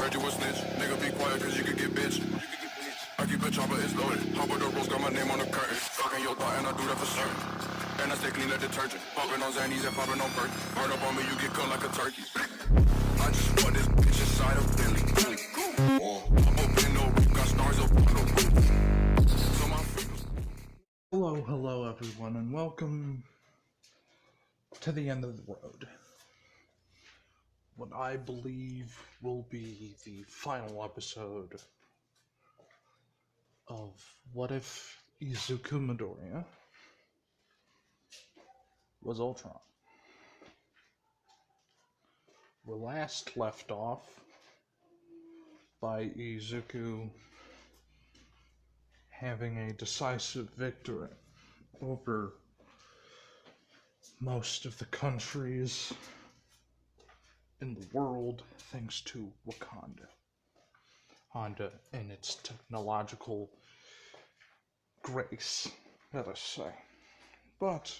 Heard you a snitch, nigga be quiet cause you could get bitch. I keep a chopper, it's loaded. Hop with the rolls, got my name on the curtain. Fucking your thought and I do that for certain. And I stay clean like detergent. Popping on Xannies and popping on Perk. Burn up on me, you get cut like a turkey. I just want this bitch inside of Billy. I'm open no roof, got stars up on the roof. So my freedom. Hello everyone, and welcome to the end of the road. What I believe will be the final episode of What If Izuku Midoriya was Ultron. We last left off by Izuku having a decisive victory over most of the countries in the world thanks to Wakanda. Honda and its technological grace, let us say. But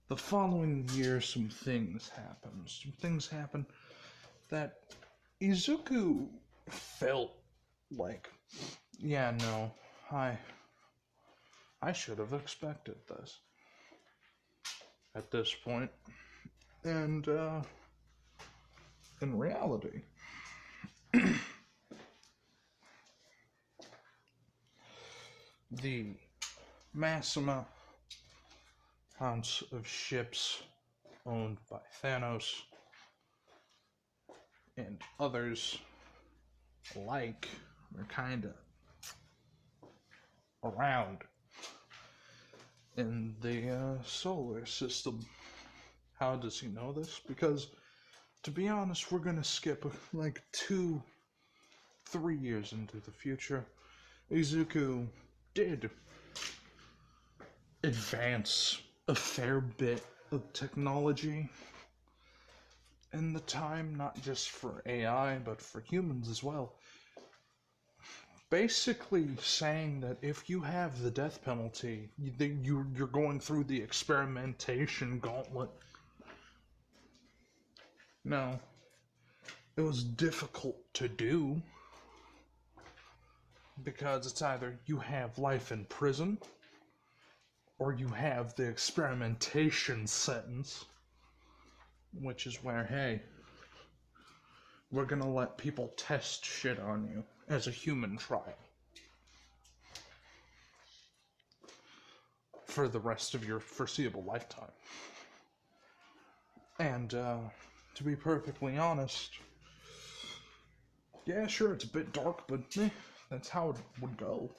the following year, some things happened that Izuku felt like, yeah, no, I should have expected this at this point. And in reality, the massive amounts of ships owned by Thanos and others alike are kinda around in the solar system. How does he know this? Because, to be honest, we're gonna skip like 2-3 years into the future. Izuku did advance a fair bit of technology in the time, not just for AI, but for humans as well. Basically saying that if you have the death penalty, you're going through the experimentation gauntlet. Now, it was difficult to do because it's either you have life in prison or you have the experimentation sentence, which is where, hey, we're gonna let people test shit on you as a human trial for the rest of your foreseeable lifetime. And, to be perfectly honest, yeah, sure, it's a bit dark, but that's how it would go.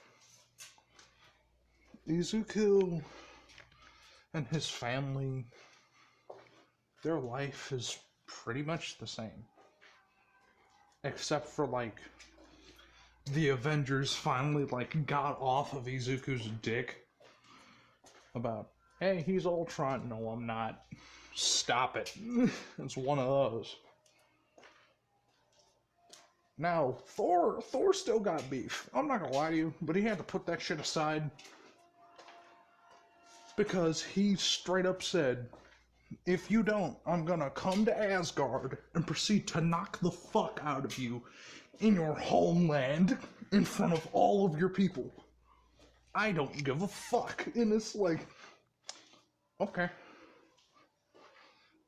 Izuku and his family, their life is pretty much the same. Except for, like, the Avengers finally, like, got off of Izuku's dick about, hey, he's Ultron. No, I'm not. Stop it. It's one of those. Now, Thor still got beef. I'm not gonna lie to you, but he had to put that shit aside because he straight up said, if you don't, I'm gonna come to Asgard and proceed to knock the fuck out of you in your homeland in front of all of your people. I don't give a fuck. And it's like, okay.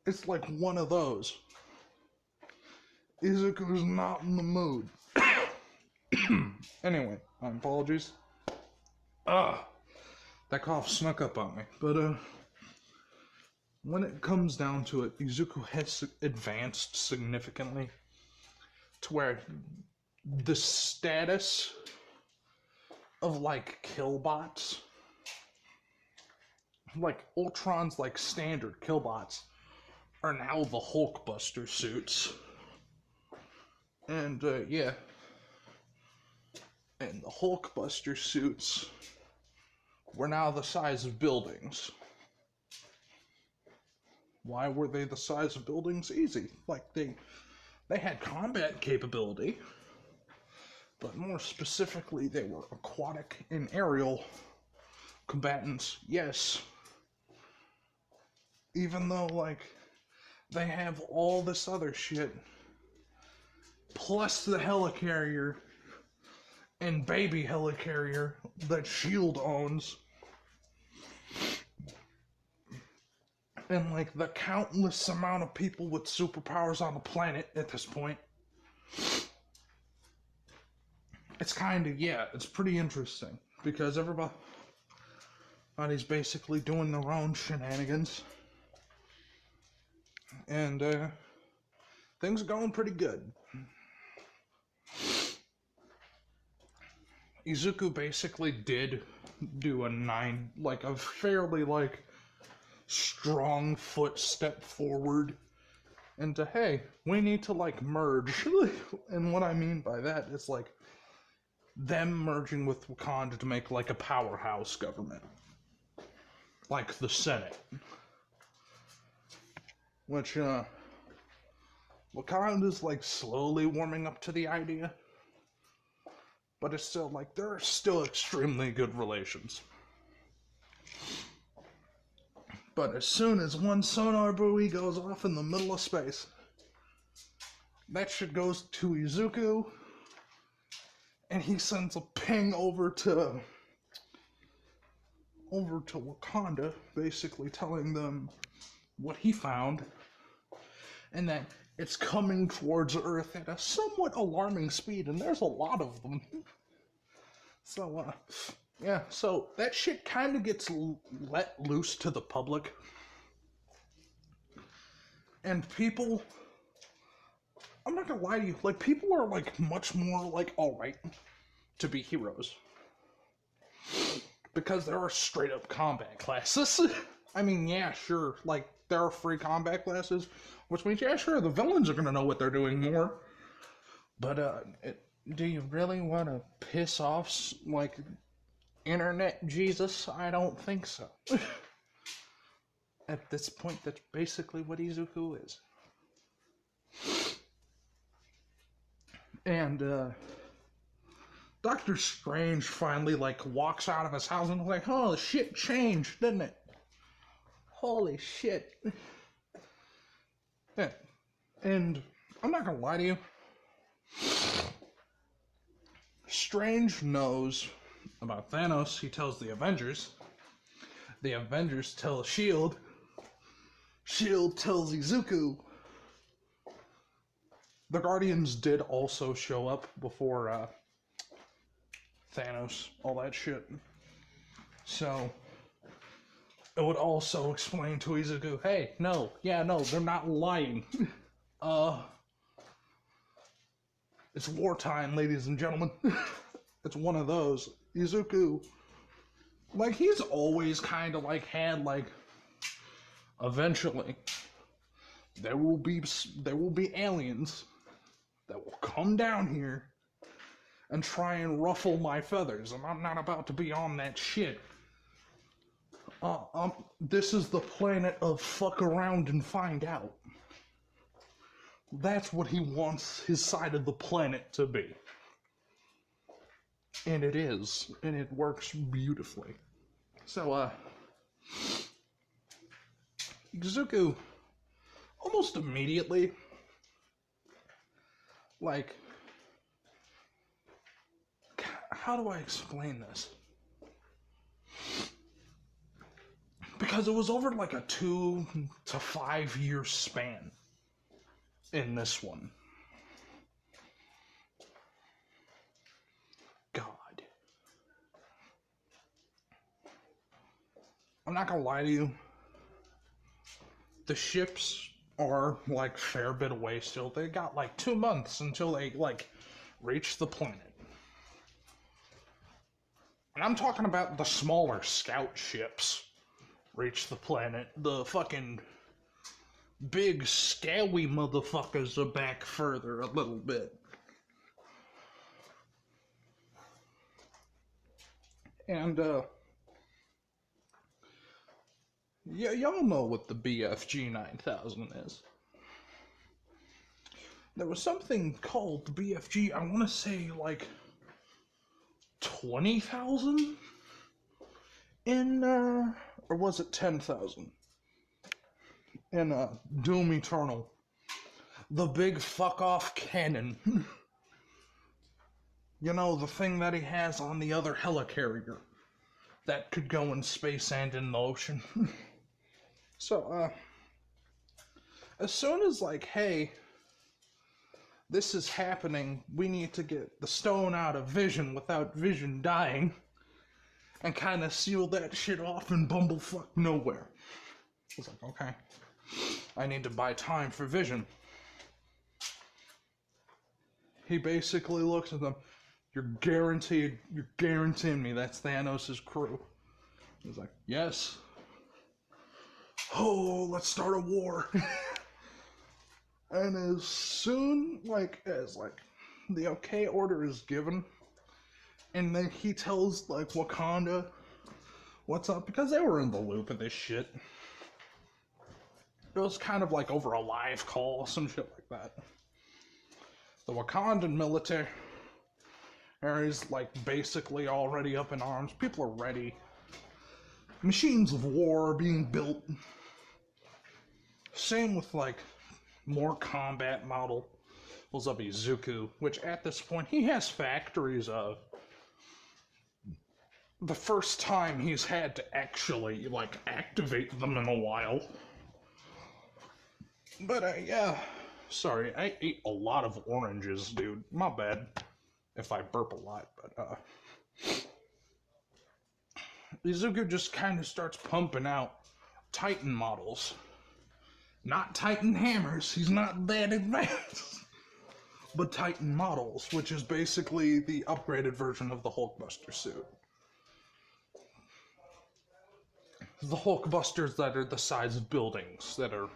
It's like one of those. Izuku's not in the mood. Anyway, my apologies. That cough snuck up on me. But, when it comes down to it, Izuku has advanced significantly to where the status of, like, killbots, like Ultron's, like, standard killbots, are now the Hulkbuster suits. And, yeah. And the Hulkbuster suits were now the size of buildings. Why were they the size of buildings? Easy. Like, they had combat capability, but more specifically, they were aquatic and aerial combatants, yes. Even though, like, they have all this other shit, plus the helicarrier and baby helicarrier that S.H.I.E.L.D. owns. And, like, the countless amount of people with superpowers on the planet at this point. It's kind of, yeah, it's pretty interesting. Because everybody's basically doing their own shenanigans. And, things are going pretty good. Izuku basically did do a fairly, strong footstep forward into, hey, we need to, merge. And what I mean by that is, them merging with Wakanda to make, a powerhouse government. Like the Senate. Which, Wakanda's, slowly warming up to the idea. But it's still, there are still extremely good relations. But as soon as one sonar buoy goes off in the middle of space, that shit goes to Izuku, and he sends a ping over to Wakanda, basically telling them what he found, and that it's coming towards Earth at a somewhat alarming speed, and there's a lot of them. So, yeah, so that shit kind of gets let loose to the public. And people, I'm not gonna lie to you, people are, much more, alright to be heroes. Because there are straight-up combat classes. I mean, yeah, sure, there are free combat classes, which means, yeah, sure, the villains are gonna know what they're doing more. But, do you really want to piss off, Internet Jesus? I don't think so. At this point, that's basically what Izuku is. And, Doctor Strange finally, walks out of his house and is like, oh, shit changed, didn't it? Holy shit. Yeah. And I'm not gonna lie to you. Strange knows about Thanos. He tells the Avengers. The Avengers tell S.H.I.E.L.D. S.H.I.E.L.D. tells Izuku. The Guardians did also show up before Thanos, all that shit. So, it would also explain to Izuku, hey, no, they're not lying. It's wartime, ladies and gentlemen. It's one of those. Izuku, he's always kind of, had, eventually, there will be aliens that will come down here and try and ruffle my feathers, and I'm not about to be on that shit. This is the planet of fuck around and find out. That's what he wants his side of the planet to be. And it is. And it works beautifully. So, Izuku, almost immediately, how do I explain this? Because it was over a 2 to 5 year span in this one. God. I'm not gonna lie to you. The ships are fair bit away still. They got 2 months until they reach the planet. And I'm talking about the smaller scout ships reach the planet. The fucking big scary motherfuckers are back further a little bit. And y'all know what the BFG 9000 is. There was something called the BFG, I want to say 20,000 in, or was it 10,000? in Doom Eternal. The big fuck-off cannon. You know, the thing that he has on the other helicarrier that could go in space and in the ocean. So, as soon as, like, hey, this is happening, we need to get the stone out of Vision without Vision dying, and kind of seal that shit off in bumblefuck nowhere. I was like, okay, I need to buy time for Vision. He basically looks at them, you're guaranteeing me that's Thanos' crew. He's like, yes. Oh, let's start a war. And as soon, as the okay order is given, and then he tells, Wakanda what's up, because they were in the loop of this shit. It was kind of over a live call, some shit like that. The Wakandan military is, basically already up in arms. People are ready. Machines of war are being built. Same with, more combat models of Izuku, which at this point he has factories of. The first time he's had to actually, activate them in a while. But, yeah. Sorry, I ate a lot of oranges, dude. My bad if I burp a lot, but, Izuku just kind of starts pumping out Titan models. Not Titan hammers, he's not that advanced. But Titan models, which is basically the upgraded version of the Hulkbuster suit. The Hulkbusters that are the size of buildings, that are,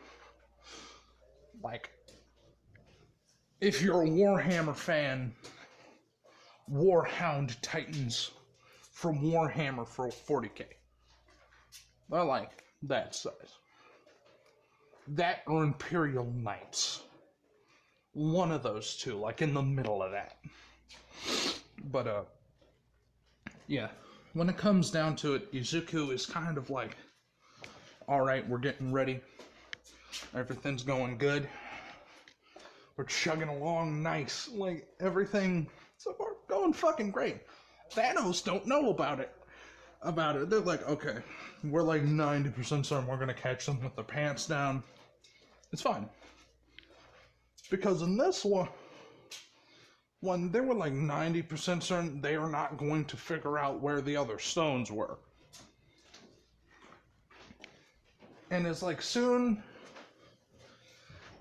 if you're a Warhammer fan, Warhound Titans from Warhammer for 40k. They're like that size. That or Imperial Knights. One of those two, in the middle of that. But, yeah. When it comes down to it, Izuku is kind of alright, we're getting ready. Everything's going good. We're chugging along nice. Everything so far going fucking great. Thanos don't know about it. They're like, okay, we're 90% certain we're gonna catch them with their pants down. It's fine. Because in this one, when they were 90% certain they are not going to figure out where the other stones were. And it's soon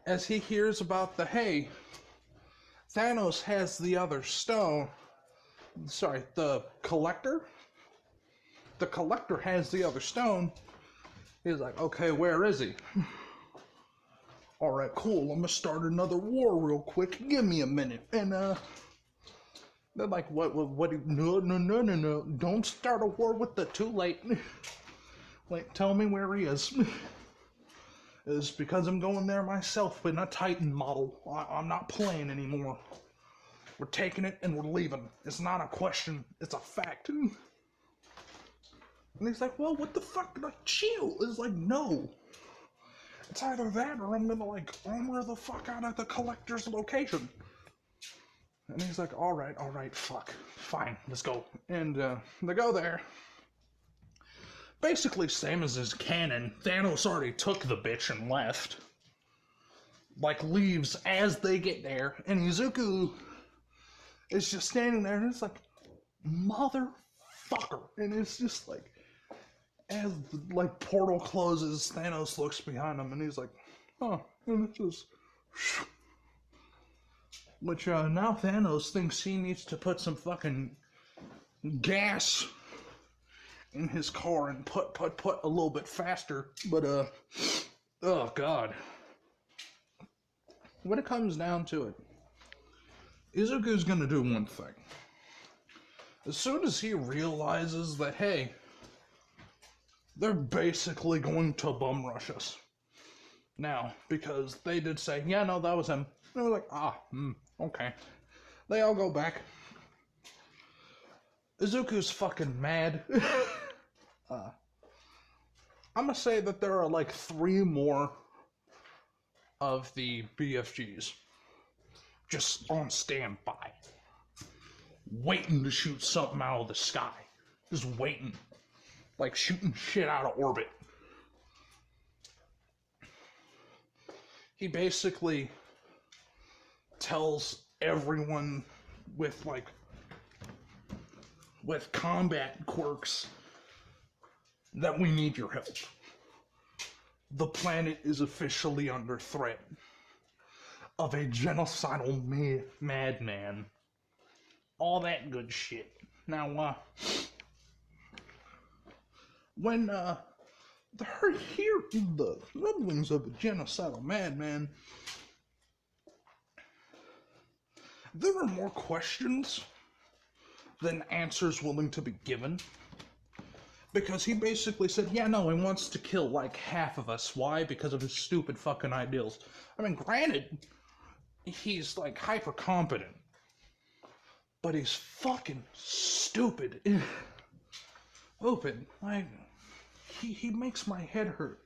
as he hears about hey, Thanos has the other stone. Sorry, the Collector? The Collector has the other stone. He's like, okay, where is he? Alright, cool, I'm gonna start another war real quick. Give me a minute. And, they're like, what, no. Don't start a war with the too late. Tell me where he is. It's because I'm going there myself in a Titan model. I'm not playing anymore. We're taking it and we're leaving. It's not a question, it's a fact. And he's like, well, what the fuck? Chill. It's no. It's either that or I'm gonna armor the fuck out of the Collector's location. And he's like, alright, fuck. Fine, let's go. And they go there. Basically same as his cannon. Thanos already took the bitch and left. Leaves as they get there. And Izuku is just standing there and it's motherfucker. And it's just as the portal closes, Thanos looks behind him and he's like, oh, and it's just. Which now Thanos thinks he needs to put some fucking gas in his car and put a little bit faster. But oh god. When it comes down to it, Izuku's gonna do one thing. As soon as he realizes that, hey, they're basically going to bum rush us. Now, because they did say, yeah, no, that was him. And I was like, okay. They all go back. Izuku's fucking mad. I'm gonna say that there are 3 more of the BFGs just on standby, waiting to shoot something out of the sky. Just waiting. Like shooting shit out of orbit. He basically tells everyone with combat quirks that we need your help. The planet is officially under threat of a genocidal madman. All that good shit. Now, when hear the rumblings of a genocidal madman, there are more questions than answers willing to be given. Because he basically said, yeah, no, he wants to kill like half of us. Why? Because of his stupid fucking ideals. I mean, granted, he's like hyper competent, but he's fucking stupid. Open. Like, he makes my head hurt.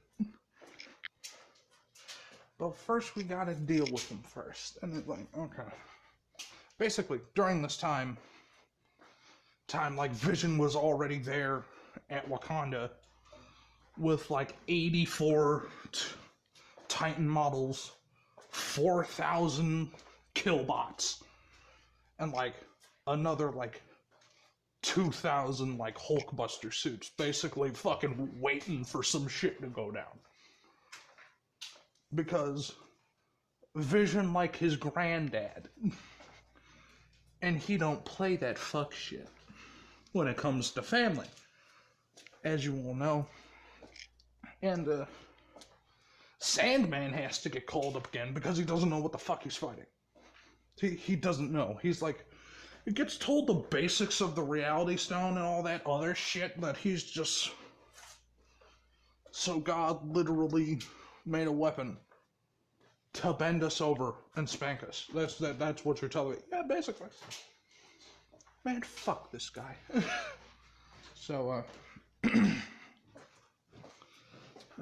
But first we gotta deal with him first. And it's like, okay. Basically, during this time like Vision was already there at Wakanda with like 84 Titan models, 4,000 killbots, and like another like 2,000 like Hulkbuster suits, basically fucking waiting for some shit to go down. Because Vision like his granddad, and he don't play that fuck shit when it comes to family, as you all know. And Sandman has to get called up again because he doesn't know what the fuck he's fighting. He doesn't know. He's like, he gets told the basics of the Reality Stone and all that other shit that he's just... So God literally made a weapon to bend us over and spank us. That's what you're telling me. Yeah, basically. Man, fuck this guy. So, and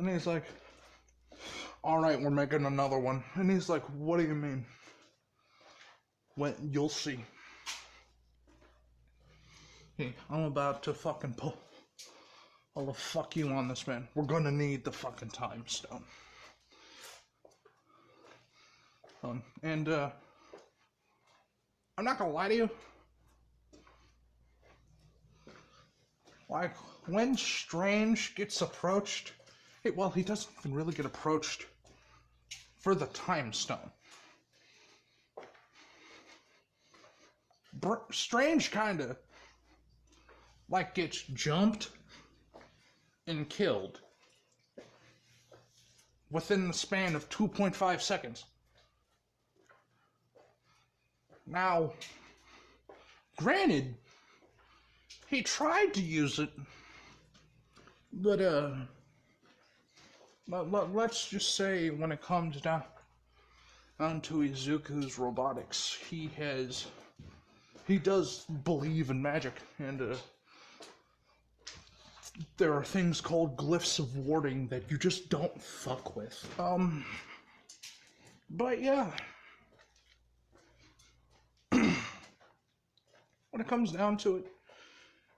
he's like, alright, we're making another one. And he's like, what do you mean? Well, you'll see. Hey, I'm about to fucking pull the fuck you on this, man. We're gonna need the fucking time stone. And I'm not gonna lie to you. Like, when Strange gets approached, he doesn't even really get approached for the time stone. Strange kinda like gets jumped and killed within the span of 2.5 seconds. Now, granted, he tried to use it, but let's just say when it comes down to Izuku's robotics, he does believe in magic, and there are things called glyphs of warding that you just don't fuck with. But yeah. When it comes down to it,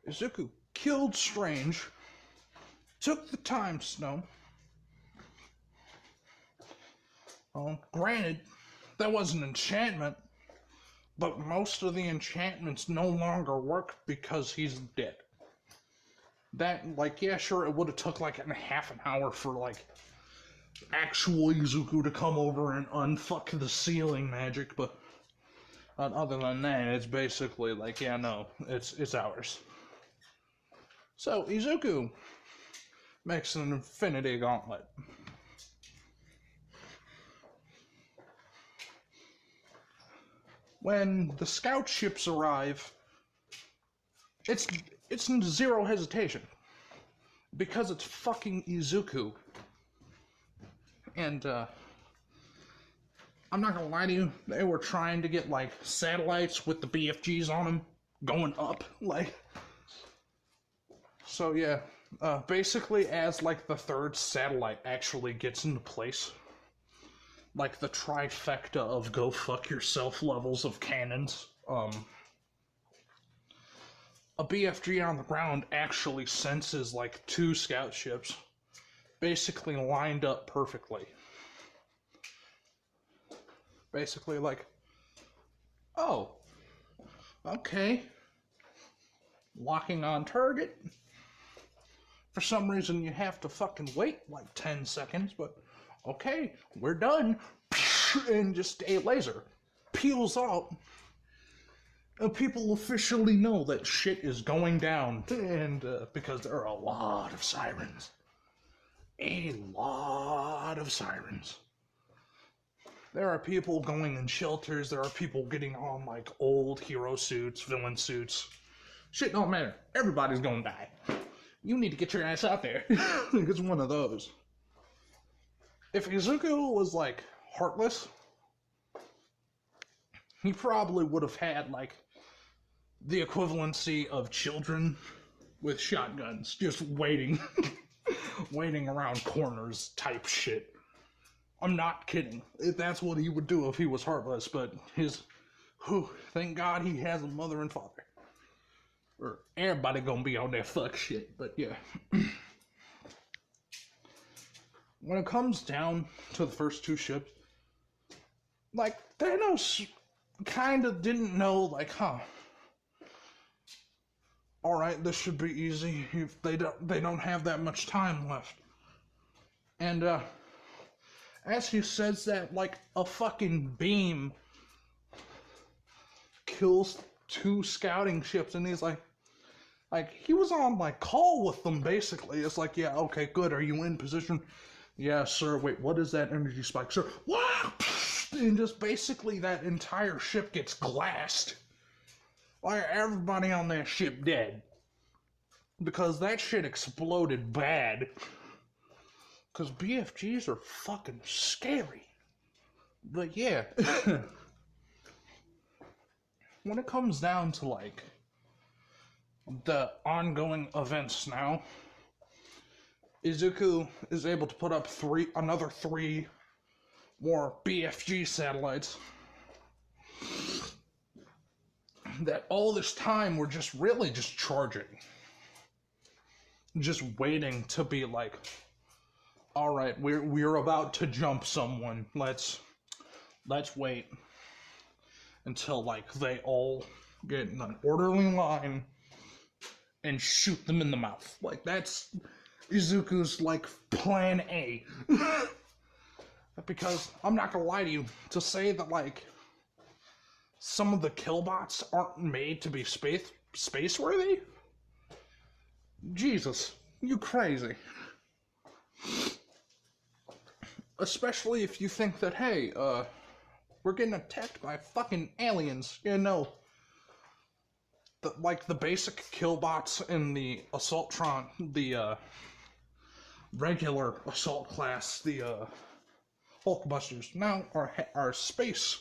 Izuku killed Strange, took the time stone. Granted, that was an enchantment, but most of the enchantments no longer work because he's dead. That, like, yeah, sure, it would have took like a half an hour for like actual Izuku to come over and unfuck the ceiling magic, but other than that, it's basically like, yeah, no, it's ours. So, Izuku makes an infinity gauntlet. When the scout ships arrive, it's zero hesitation. Because it's fucking Izuku. And, I'm not gonna lie to you, they were trying to get, like, satellites with the BFGs on them going up, like. So, yeah, basically as, like, the third satellite actually gets into place, like the trifecta of go fuck yourself levels of cannons. A BFG on the ground actually senses like 2 scout ships basically lined up perfectly. Basically like, oh, okay, locking on target. For some reason you have to fucking wait like 10 seconds, but okay, we're done. And just a laser peels out. And people officially know that shit is going down. And because there are a lot of sirens. A lot of sirens. There are people going in shelters. There are people getting on like old hero suits, villain suits. Shit don't matter. Everybody's gonna die. You need to get your ass out there. It's one of those. If Izuku was like heartless, he probably would have had like the equivalency of children with shotguns just waiting waiting around corners type shit. I'm not kidding. That's what he would do if he was heartless, but thank God he has a mother and father. Or everybody gonna be on that fuck shit, but yeah. When it comes down to the first 2 ships, like, Thanos kind of didn't know, like, alright, this should be easy if they don't have that much time left. And, as he says that, like, a fucking beam kills 2 scouting ships, and he's like, he was on, like, call with them, basically. It's like, yeah, okay, good, are you in position? Yeah, sir, wait, what is that energy spike? Sir, wow! And just basically that entire ship gets glassed. Like, everybody on that ship dead. Because that shit exploded bad. Because BFGs are fucking scary. But yeah. When it comes down to, like, the ongoing events now, Izuku is able to put up another 3 more BFG satellites that all this time were just really just charging. Just waiting to be like, alright, we're about to jump someone. Let's wait until like they all get in an orderly line and shoot them in the mouth. Like, that's Izuku's like plan A. Because I'm not gonna lie to you, to say that like some of the killbots aren't made to be space worthy? Jesus, you crazy. Especially if you think that, hey, we're getting attacked by fucking aliens. You know, like the basic killbots in the Assaultron, the regular assault class, the Hulkbusters now are space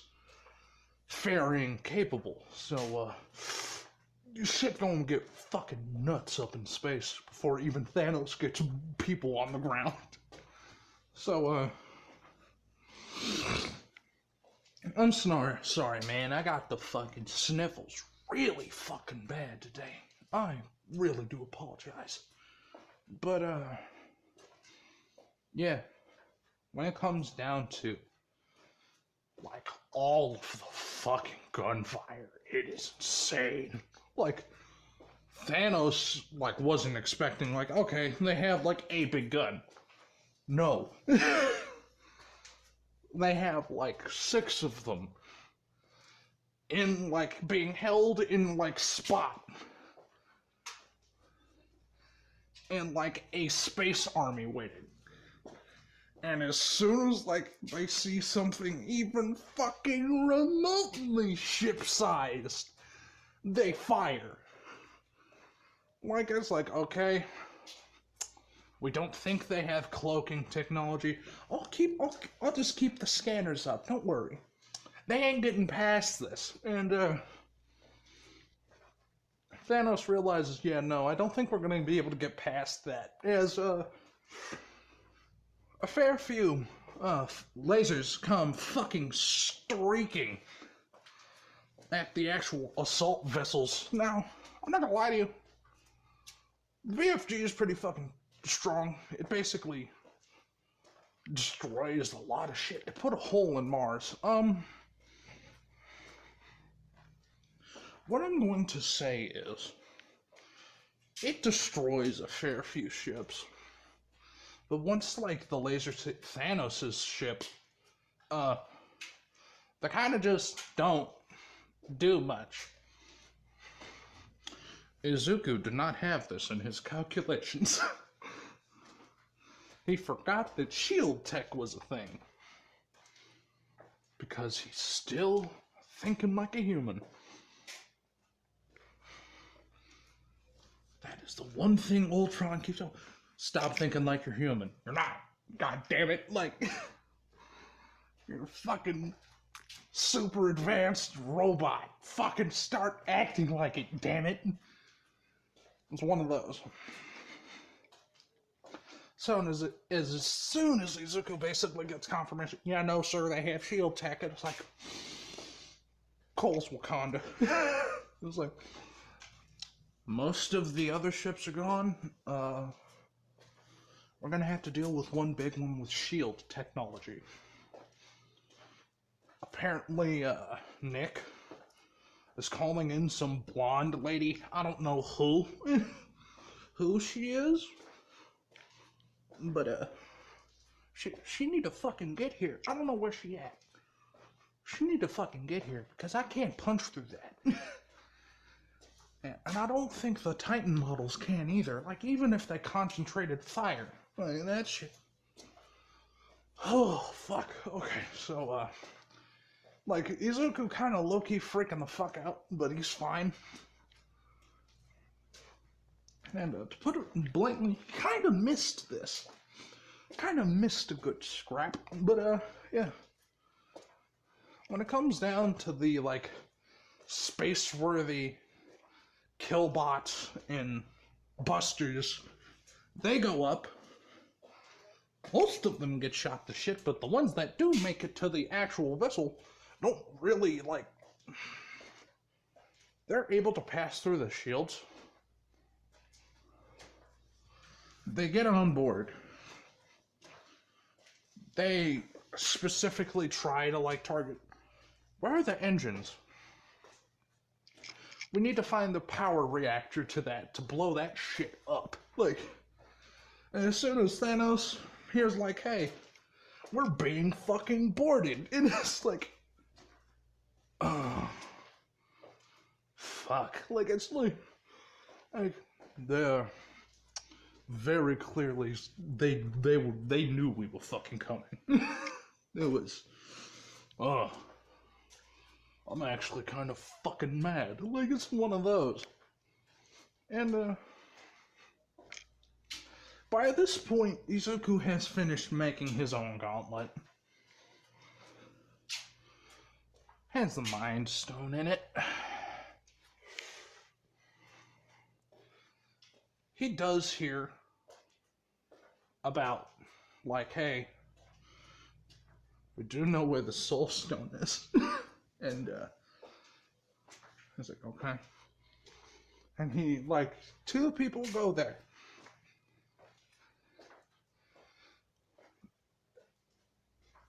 faring capable. So shit gonna get fucking nuts up in space before even Thanos gets people on the ground. So I'm sorry, man. I got the fucking sniffles really fucking bad today. I really do apologize. But yeah, when it comes down to like all of the fucking gunfire, it is insane. Like, Thanos like wasn't expecting like, okay, they have like a big gun. No. They have like 6 of them in like being held in like spot. And like a space army waiting. And as soon as like they see something even fucking remotely ship-sized, they fire. Like, it's like, okay, we don't think they have cloaking technology. I'll just keep the scanners up. Don't worry. They ain't getting past this. And Thanos realizes, yeah, no, I don't think we're going to be able to get past that. As a fair few lasers come fucking streaking at the actual assault vessels. Now, I'm not gonna lie to you. VFG is pretty fucking strong. It basically destroys a lot of shit. It put a hole in Mars. What I'm going to say is, it destroys a fair few ships. But once, like, the laser Thanos' ship, they kind of just don't do much. Izuku did not have this in his calculations. He forgot that shield tech was a thing. Because he's still thinking like a human. That is the one thing Ultron keeps on. Stop thinking like you're human. You're not. God damn it. Like, you're a fucking super advanced robot. Fucking start acting like it, damn it. It's one of those. So as soon as Izuku basically gets confirmation, yeah, no, sir, they have shield tech, it's like, Cole's Wakanda. It was like, most of the other ships are gone. We're gonna have to deal with one big one with shield technology. Apparently, Nick is calling in some blonde lady. I don't know who she is, but she need to fucking get here. I don't know where she at. She need to fucking get here because I can't punch through that. And I don't think the Titan models can either. Like, even if they concentrated fire, like that shit. Oh fuck. Okay, so like, Izuku kind of low-key freaking the fuck out, but he's fine. And to put it blatantly, he kind of missed this. Kind of missed a good scrap, but yeah. When it comes down to the, like, space-worthy killbots and busters, they go up. Most of them get shot to shit, but the ones that do make it to the actual vessel don't really, like, they're able to pass through the shields. They get on board. They specifically try to, like, target, where are the engines? We need to find the power reactor to that, to blow that shit up. Like, and as soon as Thanos here's like, hey, we're being fucking boarded. And it's like, oh, fuck. Like, it's like they're very clearly, they knew we were fucking coming. It was, oh, I'm actually kind of fucking mad. Like, it's one of those. And, by this point, Izuku has finished making his own gauntlet. Has the Mind Stone in it. He does hear about, like, hey, we do know where the Soul Stone is. And, he's like, okay. And he, like, 2 people go there.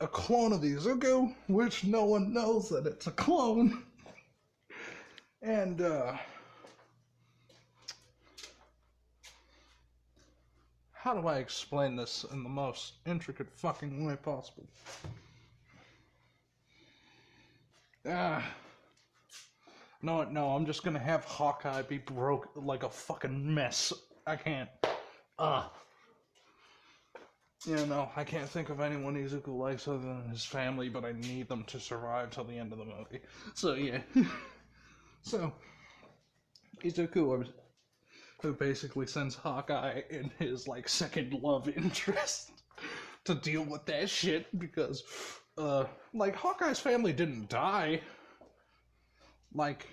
A clone of Izuku, which no one knows that it's a clone. And, how do I explain this in the most intricate fucking way possible? No, I'm just gonna have Hawkeye be broke like a fucking mess. I can't. Yeah, no, I can't think of anyone Izuku likes other than his family, but I need them to survive till the end of the movie. So, yeah. So, Izuku, who basically sends Hawkeye and his, like, second love interest to deal with that shit, because, like, Hawkeye's family didn't die. Like,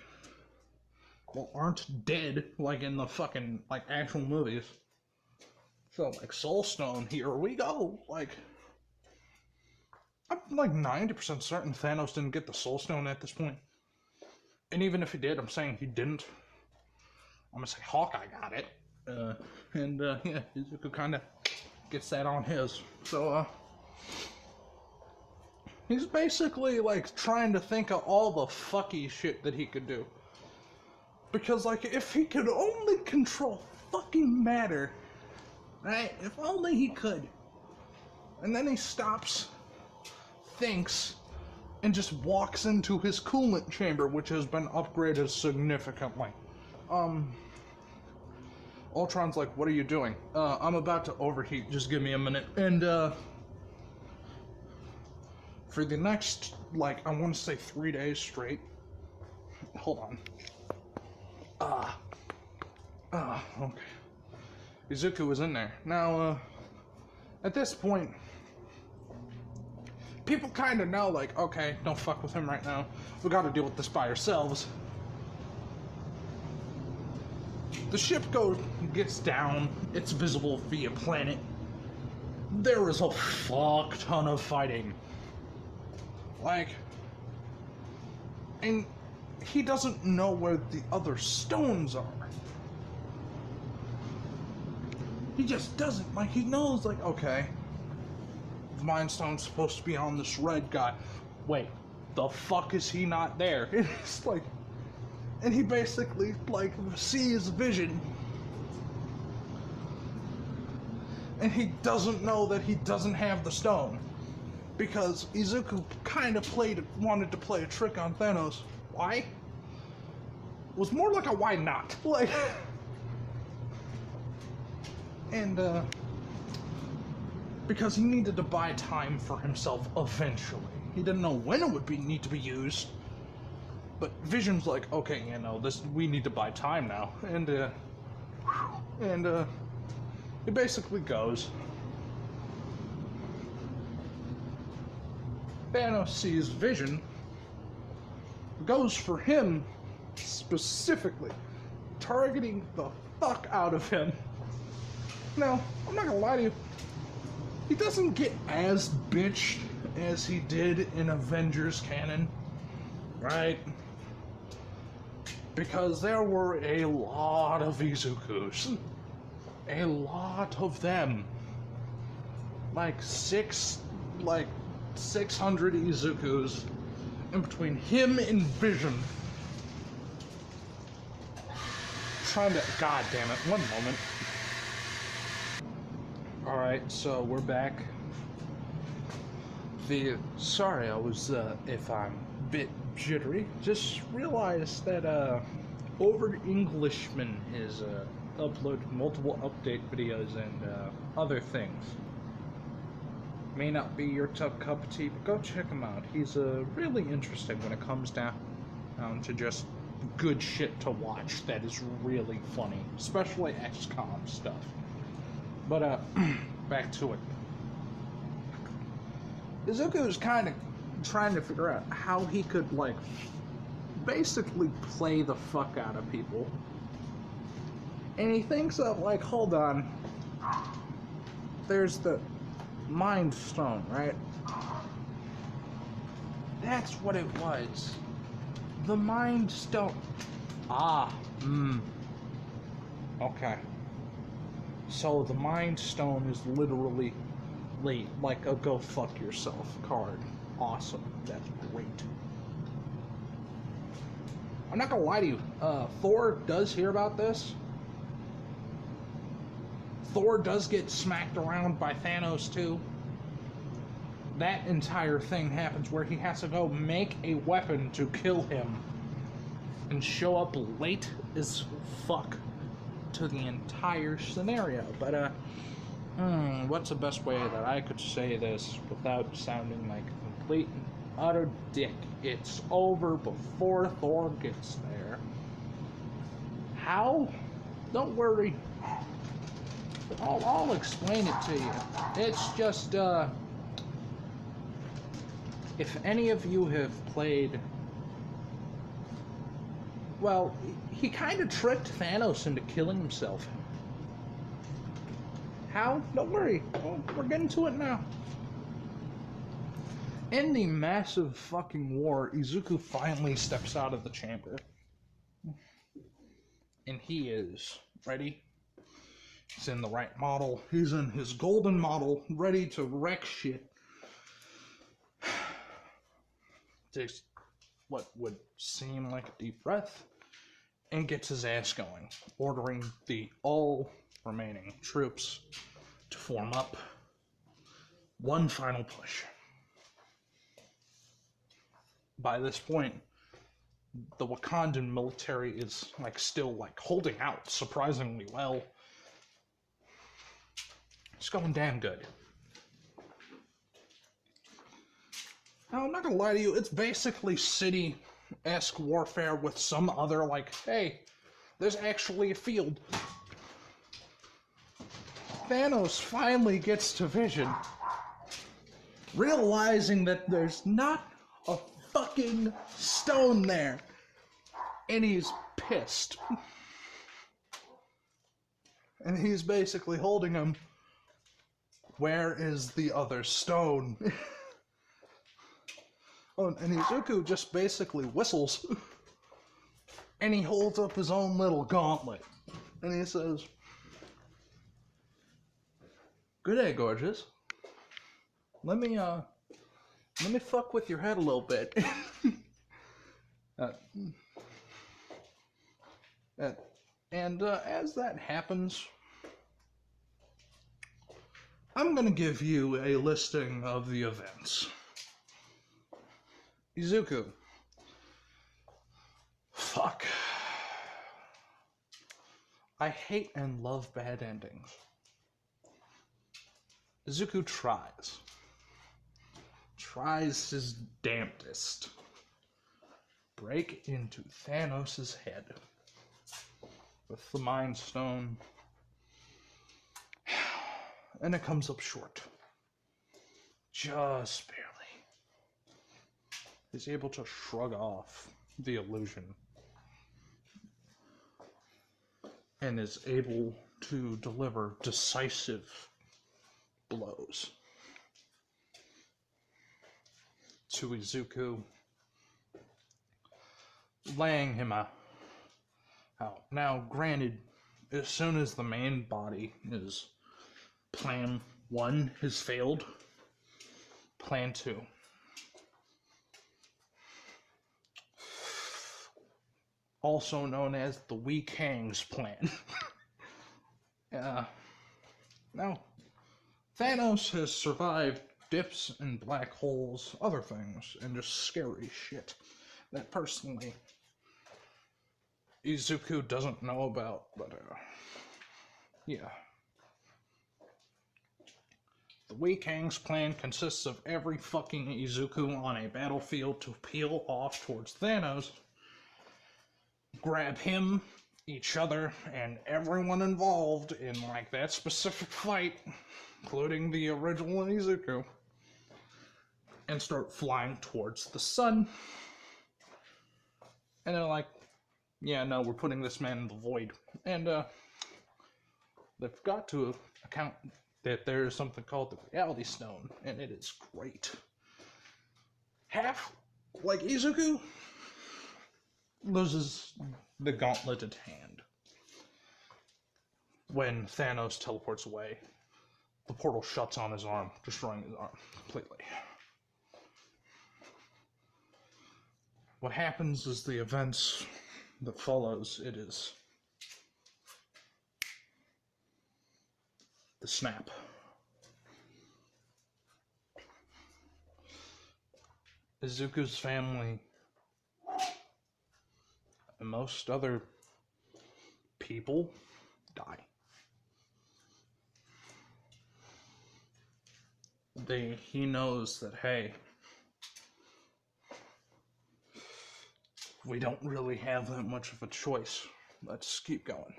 well, aren't dead, like, in the fucking, like, actual movies. So, like, Soul Stone, here we go. Like, I'm like 90% certain Thanos didn't get the Soul Stone at this point. And even if he did, I'm saying he didn't. I'm gonna say Hawkeye got it. Yeah, Izuku kind of gets that on his. So, he's basically like trying to think of all the fucky shit that he could do. Because, like, if he could only control fucking matter, right? If only he could. And then he stops, thinks, and just walks into his coolant chamber, which has been upgraded significantly. Ultron's like, what are you doing? I'm about to overheat, just give me a minute. And, for the next, like, I want to say 3 days straight. Hold on. Okay. Izuku was in there. Now, at this point, people kind of know, like, okay, don't fuck with him right now. We gotta deal with this by ourselves. The ship gets down. It's visible via planet. There is a fuck ton of fighting. Like, and he doesn't know where the other stones are. He just doesn't. Like, he knows, like, okay, the Mind Stone's supposed to be on this red guy. Wait, the fuck is he not there? It's like, and he basically, like, sees vision. And he doesn't know that he doesn't have the stone. Because Izuku kind of wanted to play a trick on Thanos. Why? It was more like a why not. Like, and, because he needed to buy time for himself eventually. He didn't know when it would need to be used. But Vision's like, okay, you know, we need to buy time now. And it basically goes. Thanos sees Vision, goes for him specifically, targeting the fuck out of him. Now, I'm not gonna lie to you, he doesn't get as bitched as he did in Avengers canon, right? Because there were a lot of Izukus. A lot of them. Like 600 Izukus in between him and Vision. Trying to... God damn it, one moment. Alright, so we're back. Sorry, I was, if I'm a bit jittery. Just realized that, Over Englishman is, uploaded multiple update videos and, other things. May not be your cup of tea, but go check him out. He's, really interesting when it comes down to just good shit to watch that is really funny. Especially XCOM stuff. But, back to it. Izuku is kind of trying to figure out how he could, like, basically play the fuck out of people. And he thinks of, like, hold on. There's the Mind Stone, right? That's what it was. The Mind Stone. Okay. So the Mind Stone is literally like a go fuck yourself card. Awesome. That's great. I'm not gonna lie to you. Thor does hear about this. Thor does get smacked around by Thanos too. That entire thing happens where he has to go make a weapon to kill him and show up late as fuck to the entire scenario. But what's the best way that I could say this without sounding like a complete and utter dick? It's over before Thor gets there. How? Don't worry. I'll explain it to you. It's just, if any of you have played... Well, he kind of tricked Thanos into killing himself. How? Don't worry. Well, we're getting to it now. In the massive fucking war, Izuku finally steps out of the chamber. And he is ready. He's in the right model. He's in his golden model, ready to wreck shit. Takes what would seem like a deep breath and gets his ass going, ordering the all remaining troops to form up. One final push. By this point, the Wakandan military is still holding out surprisingly well. It's going damn good. Now, I'm not gonna lie to you, it's basically city-esque warfare with some other, hey, there's actually a field. Thanos finally gets to vision, realizing that there's not a fucking stone there. And he's pissed. And he's basically holding him. Where is the other stone? Oh, and Izuku just basically whistles. And he holds up his own little gauntlet. And he says, "Good day, gorgeous. Let me fuck with your head a little bit." As that happens, I'm gonna give you a listing of the events. Izuku. Fuck. I hate and love bad endings. Izuku tries his damnedest. Break into Thanos' head with the Mind Stone. And it comes up short. Just barely. He's able to shrug off the illusion. And is able to deliver decisive blows to Izuku, laying him out. Now, granted, as soon as the main body is Plan 1 has failed, Plan 2. Also known as the Wee Kang's plan. Now, Thanos has survived dips and black holes, other things, and just scary shit that personally Izuku doesn't know about, but yeah. The Wee Kang's plan consists of every fucking Izuku on a battlefield to peel off towards Thanos, grab him, each other, and everyone involved in that specific fight, including the original Izuku, and start flying towards the sun. And they're yeah, no, we're putting this man in the void. And they've got to account that there is something called the Reality Stone, and it is great. Half, like Izuku, loses the gauntleted hand. When Thanos teleports away, the portal shuts on his arm, destroying his arm completely. What happens is the events that follows, it is the snap. Izuku's family and most other people die. He knows that, hey, we don't really have that much of a choice. Let's keep going.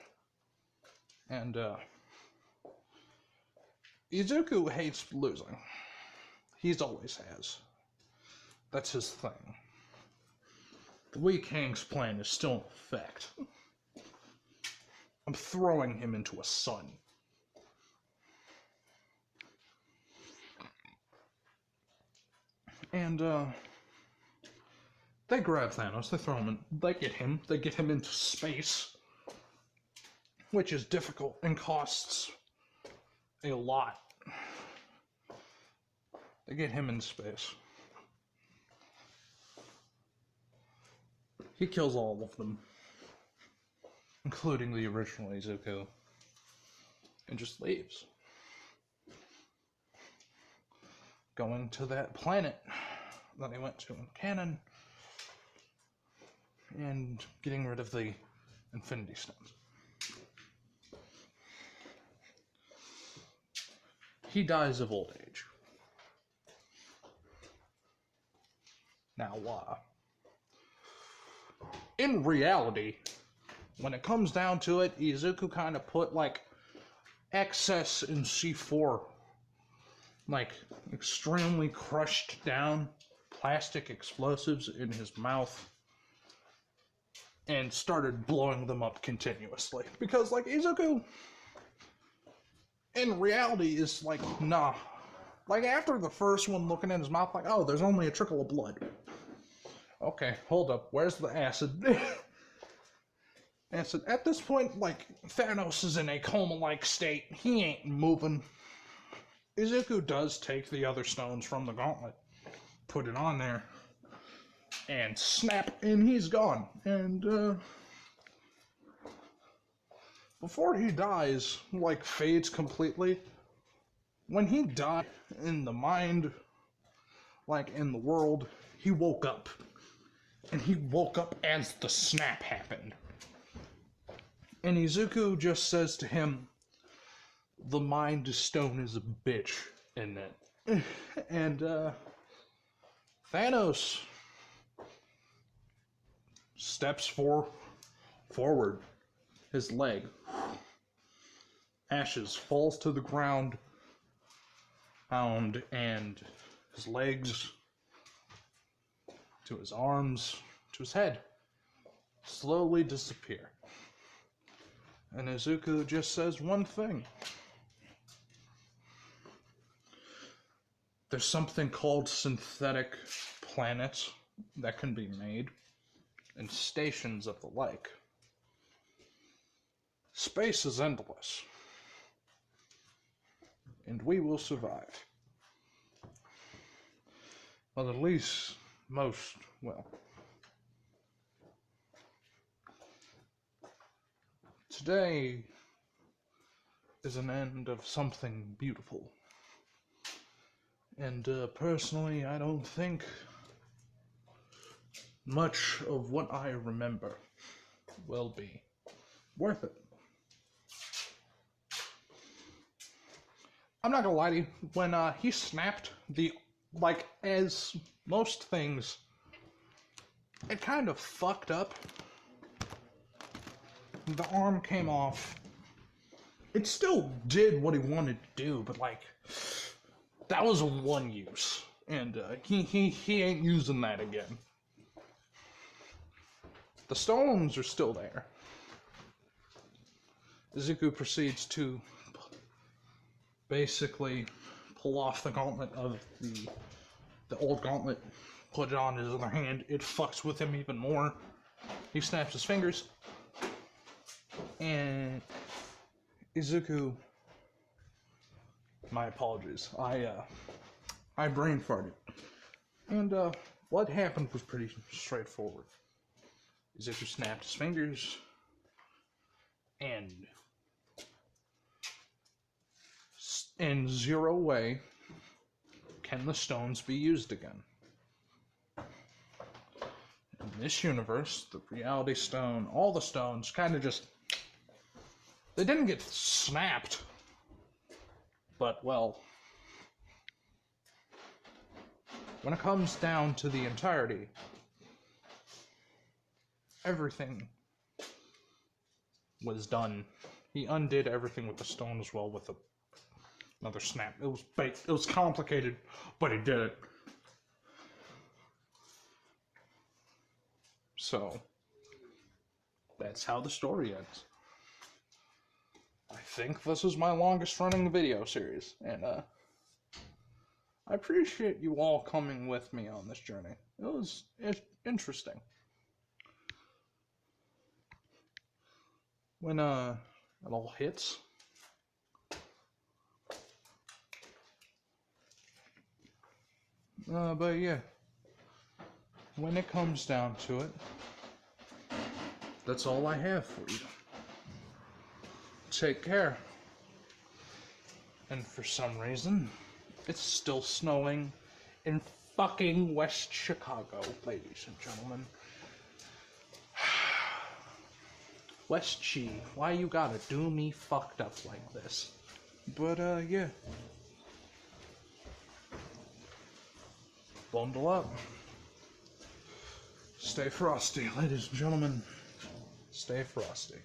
And Izuku hates losing. He's always has. That's his thing. The Wee Kang's plan is still in effect. I'm throwing him into a sun. And they grab Thanos, they throw him in, they get him into space, which is difficult and costs a lot. They get him in space. He kills all of them, including the original Izuku, and just leaves. Going to that planet that he went to in canon, and getting rid of the Infinity Stones. He dies of old age. Now, in reality, when it comes down to it, Izuku kind of put, like, excess in C4, like, extremely crushed down plastic explosives in his mouth, and started blowing them up continuously. Because, like, Izuku, in reality, is like, nah. Like, after the first one, looking at his mouth, like, oh, there's only a trickle of blood. Okay, hold up, where's the acid? Acid. At this point, like, Thanos is in a coma-like state. He ain't moving. Izuku does take the other stones from the gauntlet, put it on there, and snap, and he's gone. And, before he dies, like, fades completely, when he died in the mind, like, in the world, he woke up. And he woke up as the snap happened. And Izuku just says to him, the Mind Stone is a bitch, in it. And, Thanos steps forward, his leg. Ashes falls to the ground, and his legs, to his arms, to his head, slowly disappear. And Izuku just says one thing. There's something called synthetic planets that can be made, and stations of the like. Space is endless, and we will survive. Well, at least most will. Today is an end of something beautiful. And personally, I don't think much of what I remember will be worth it. I'm not gonna lie to you, when he snapped, as most things, it kind of fucked up. The arm came off. It still did what he wanted to do, but, like, that was a one use. And he ain't using that again. The stones are still there. Izuku proceeds to basically pull off the gauntlet of the old gauntlet, put it on his other hand. It fucks with him even more. He snaps his fingers, and Izuku, my apologies, I brain farted. And what happened was pretty straightforward. Izuku snapped his fingers, and in zero way can the stones be used again. In this universe, the reality stone, all the stones kind of just, they didn't get snapped, but, well, when it comes down to the entirety, everything was done. He undid everything with the stone as well with another snap. It was complicated, but he did it. So, that's how the story ends. I think this is my longest running video series, and I appreciate you all coming with me on this journey. It's interesting. When it all hits. But yeah, when it comes down to it, that's all I have for you. Take care. And for some reason, it's still snowing in fucking West Chicago, ladies and gentlemen. West Chi, why you gotta do me fucked up like this? But, yeah. Bundle up. Stay frosty, ladies and gentlemen. Stay frosty.